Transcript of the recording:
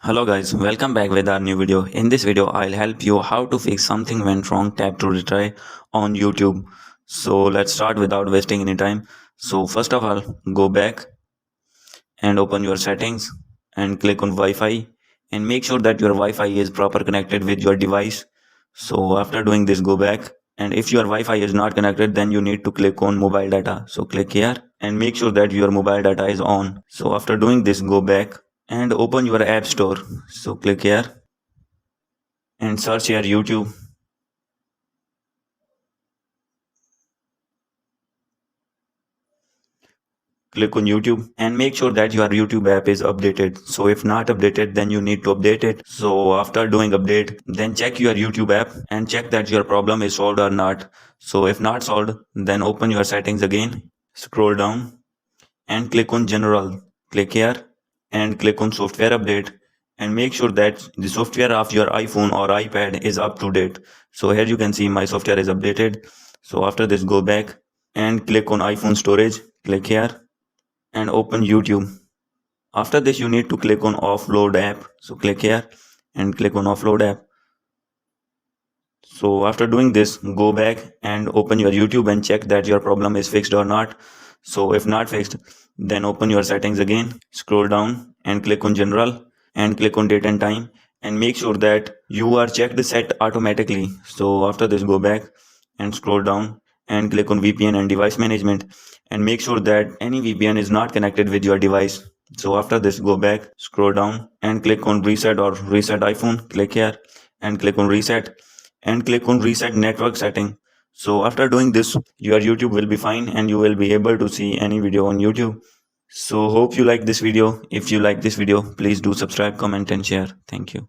Hello guys, welcome back with our new video. In this video, I'll help you how to fix something went wrong, tap to retry on YouTube. So let's start without wasting any time. So first of all, go back and open your settings and click on Wi-Fi and make sure that your Wi-Fi is proper connected with your device. So after doing this, go back, and if your Wi-Fi is not connected, then you need to click on mobile data. So click here and make sure that your mobile data is on. So after doing this, go back and open your app store. So click here and search here YouTube. Click on YouTube and make sure that your YouTube app is updated. So if not updated, then you need to update it. So after doing update, then check your YouTube app and check that your problem is solved or not. So if not solved, then open your settings again, scroll down and click on general. Click here and click on software update and make sure that the software of your iPhone or iPad is up to date. So here you can see my software is updated. So after this, go back and click on iPhone storage. Click here and open YouTube. After this, you need to click on offload app. So click here and click on offload app. So after doing this, go back and open your YouTube and check that your problem is fixed or not. So if not fixed, then open your settings again, scroll down and click on general and click on date and time and make sure that you are checked set automatically. So after this, go back and scroll down and click on VPN and device management and make sure that any VPN is not connected with your device. So after this, go back, scroll down and click on reset or reset iPhone. Click here and click on reset and click on reset network setting. So after doing this, your YouTube will be fine and you will be able to see any video on YouTube. So hope you like this video. If you like this video, please do subscribe, comment and share. Thank you.